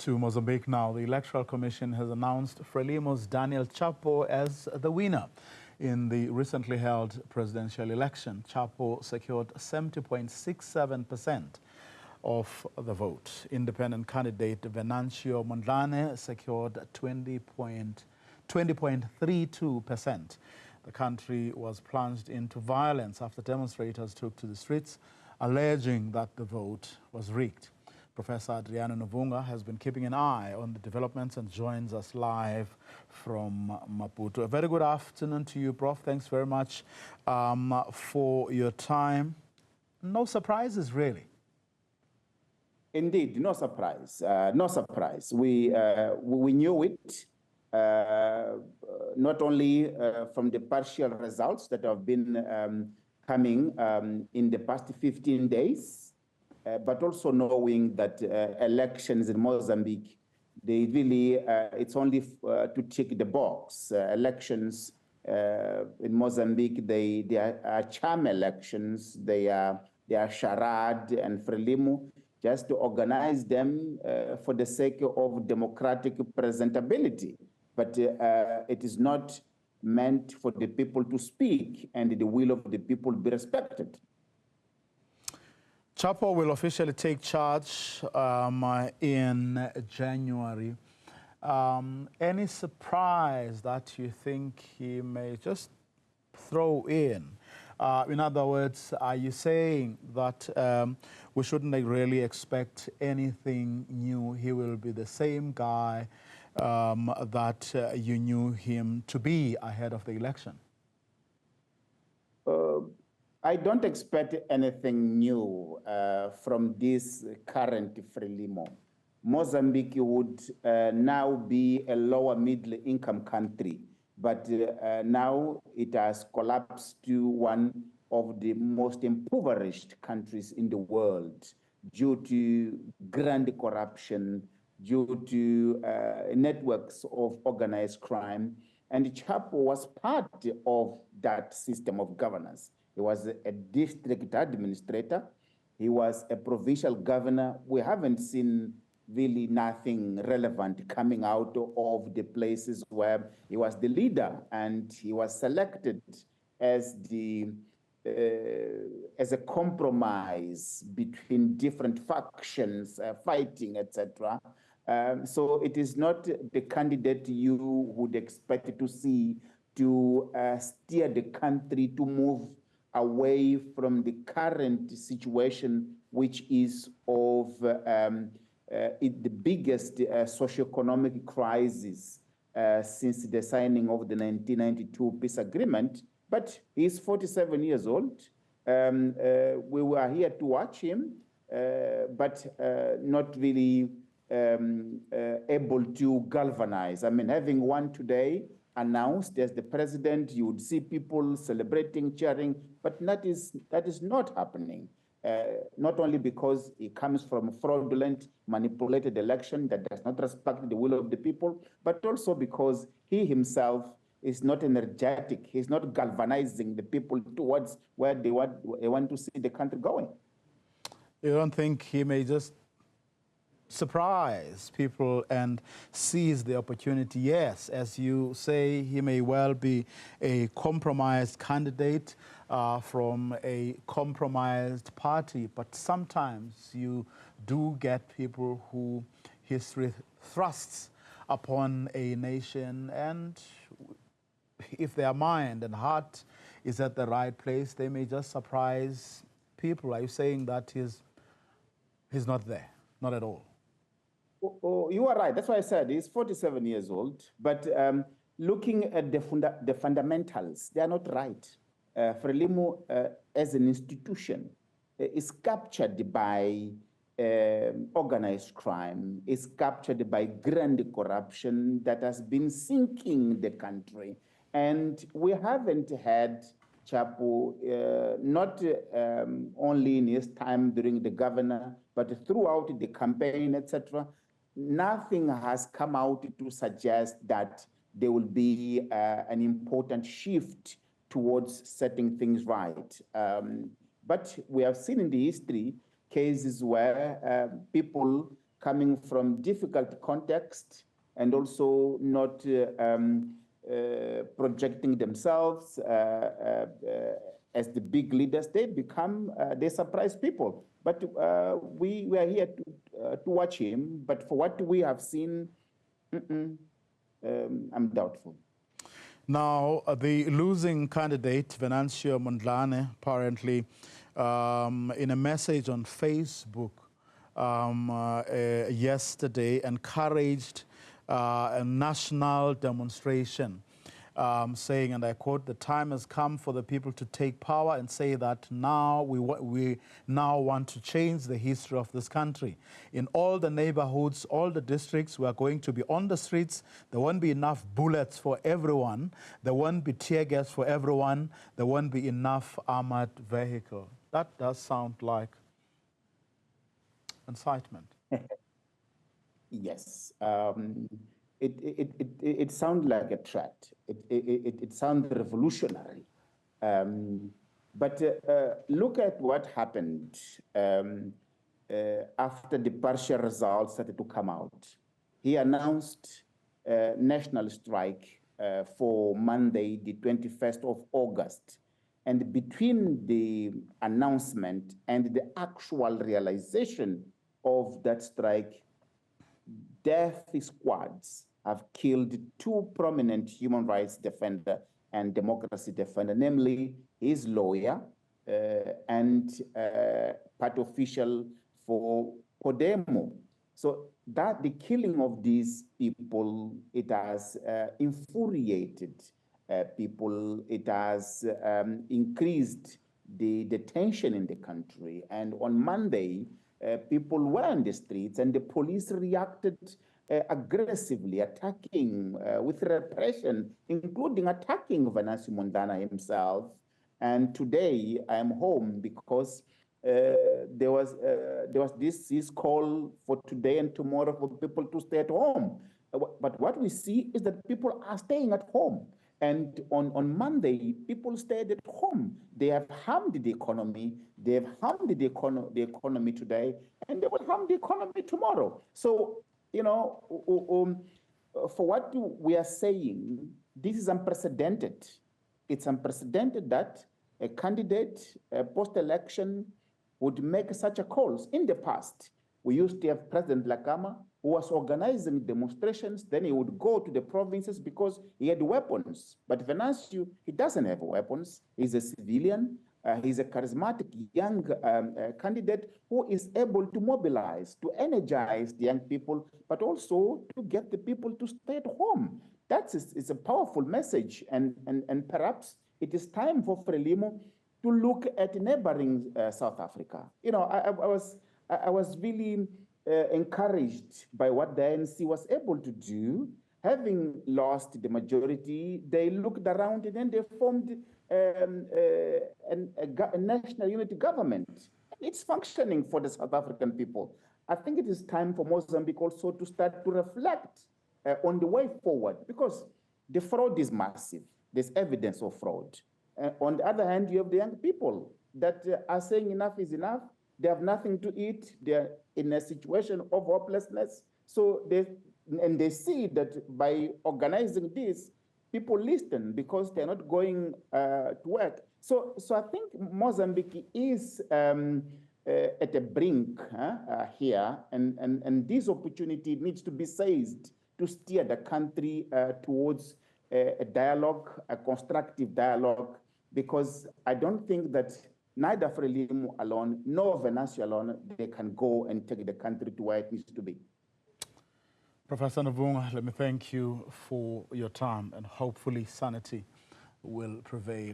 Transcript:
To Mozambique now, the Electoral Commission has announced Frelimo's Daniel Chapo as the winner. In the recently held presidential election, Chapo secured 70.67% of the vote. Independent candidate Venancio Mondlane secured 20.32%. The country was plunged into violence after demonstrators took to the streets, alleging that the vote was rigged. Professor Adriano Nuvunga has been keeping an eye on the developments and joins us live from Maputo. A very good afternoon to you, Prof. Thanks very much for your time. No surprises, really. Indeed, no surprise. No surprise. We knew it, not only from the partial results that have been coming in the past 15 days, but also knowing that elections in Mozambique, they really, it's only to tick the box. Elections in Mozambique, they are charm elections, they are charade and Frelimo, just to organize them for the sake of democratic presentability. But it is not meant for the people to speak and the will of the people be respected. Chapo will officially take charge in January. Any surprise that you think he may just throw in? In other words, are you saying that we shouldn't really expect anything new? He will be the same guy that you knew him to be ahead of the election? I don't expect anything new from this current Frelimo. Mozambique would now be a lower middle income country, but now it has collapsed to one of the most impoverished countries in the world due to grand corruption, due to networks of organized crime. And Chapo was part of that system of governance. He was a district administrator. He was a provincial governor. We haven't seen really nothing relevant coming out of the places where he was the leader and he was selected as a compromise between different factions, fighting, etc. So it is not the candidate you would expect to see to steer the country to move away from the current situation, which is of the biggest socioeconomic crisis since the signing of the 1992 peace agreement. But he's 47 years old. We were here to watch him, but not really able to galvanize. I mean, having won today, announced as the president, you would see people celebrating, cheering, but that is not happening. Not only because it comes from a fraudulent, manipulated election that does not respect the will of the people, but also because he himself is not energetic. He's not galvanizing the people towards where they want to see the country going. You don't think he may just surprise people and seize the opportunity? Yes, as you say, he may well be a compromised candidate from a compromised party, but sometimes you do get people who history thrusts upon a nation, and if their mind and heart is at the right place, they may just surprise people. Are you saying that he's not there? Not at all. Oh, you are right. That's why I said he's 47 years old. But looking at the fundamentals, they are not right. Frelimo, as an institution, is captured by organized crime, is captured by grand corruption that has been sinking the country. And we haven't had Chapo, not only in his time during the governor, but throughout the campaign, etc. Nothing has come out to suggest that there will be an important shift towards setting things right. But we have seen in the history cases where people coming from difficult context and also not projecting themselves as the big leaders. They surprise people. But we are here to watch him. But for what we have seen, I'm doubtful. Now, the losing candidate, Venancio Mondlane, apparently, in a message on Facebook yesterday, encouraged a national demonstration, saying, and I quote, "The time has come for the people to take power and say that now we now want to change the history of this country. In all the neighborhoods, all the districts, we are going to be on the streets. There won't be enough bullets for everyone. There won't be tear gas for everyone. There won't be enough armored vehicle." That does sound like incitement. Yes. It sounds like a threat. It sounds revolutionary. But look at what happened after the partial results started to come out. He announced a national strike for Monday, the 21st of August. And between the announcement and the actual realization of that strike, death squads have killed two prominent human rights defender and democracy defender, namely his lawyer and party official for Podemo. So that the killing of these people, it has infuriated people. It has increased the tension in the country. And on Monday, people were in the streets and the police reacted aggressively, attacking with repression, including attacking Venancio Mondlane himself. And today I am home because there was this call for today and tomorrow for people to stay at home. But what we see is that people are staying at home. And on Monday, people stayed at home. They have harmed the economy. They have harmed the economy today, and they will harm the economy tomorrow. So, you know, for what we are saying, this is unprecedented. It's unprecedented that a candidate post-election would make such a calls. In the past, we used to have President Lakama, who was organizing demonstrations. Then he would go to the provinces because he had weapons. But Venancio, he doesn't have weapons. He's a civilian. He's a charismatic young candidate who is able to mobilize, to energize the young people, but also to get the people to stay at home. It's a powerful message. And perhaps it is time for Frelimo to look at neighboring South Africa. You know, I was really encouraged by what the ANC was able to do. Having lost the majority, they looked around and then they formed a national unity government. It's functioning for the South African people. I think it is time for Mozambique also to start to reflect on the way forward, because the fraud is massive. There's evidence of fraud. On the other hand, you have the young people that are saying enough is enough. They have nothing to eat. They're in a situation of hopelessness. So they see that by organizing this, people listen because they're not going to work. So I think Mozambique is at a brink here, and this opportunity needs to be seized to steer the country towards a dialogue, a constructive dialogue, because I don't think that neither Frelimo alone nor Venancio alone, they can go and take the country to where it needs to be. Professor Nuvunga, let me thank you for your time, and hopefully sanity will prevail.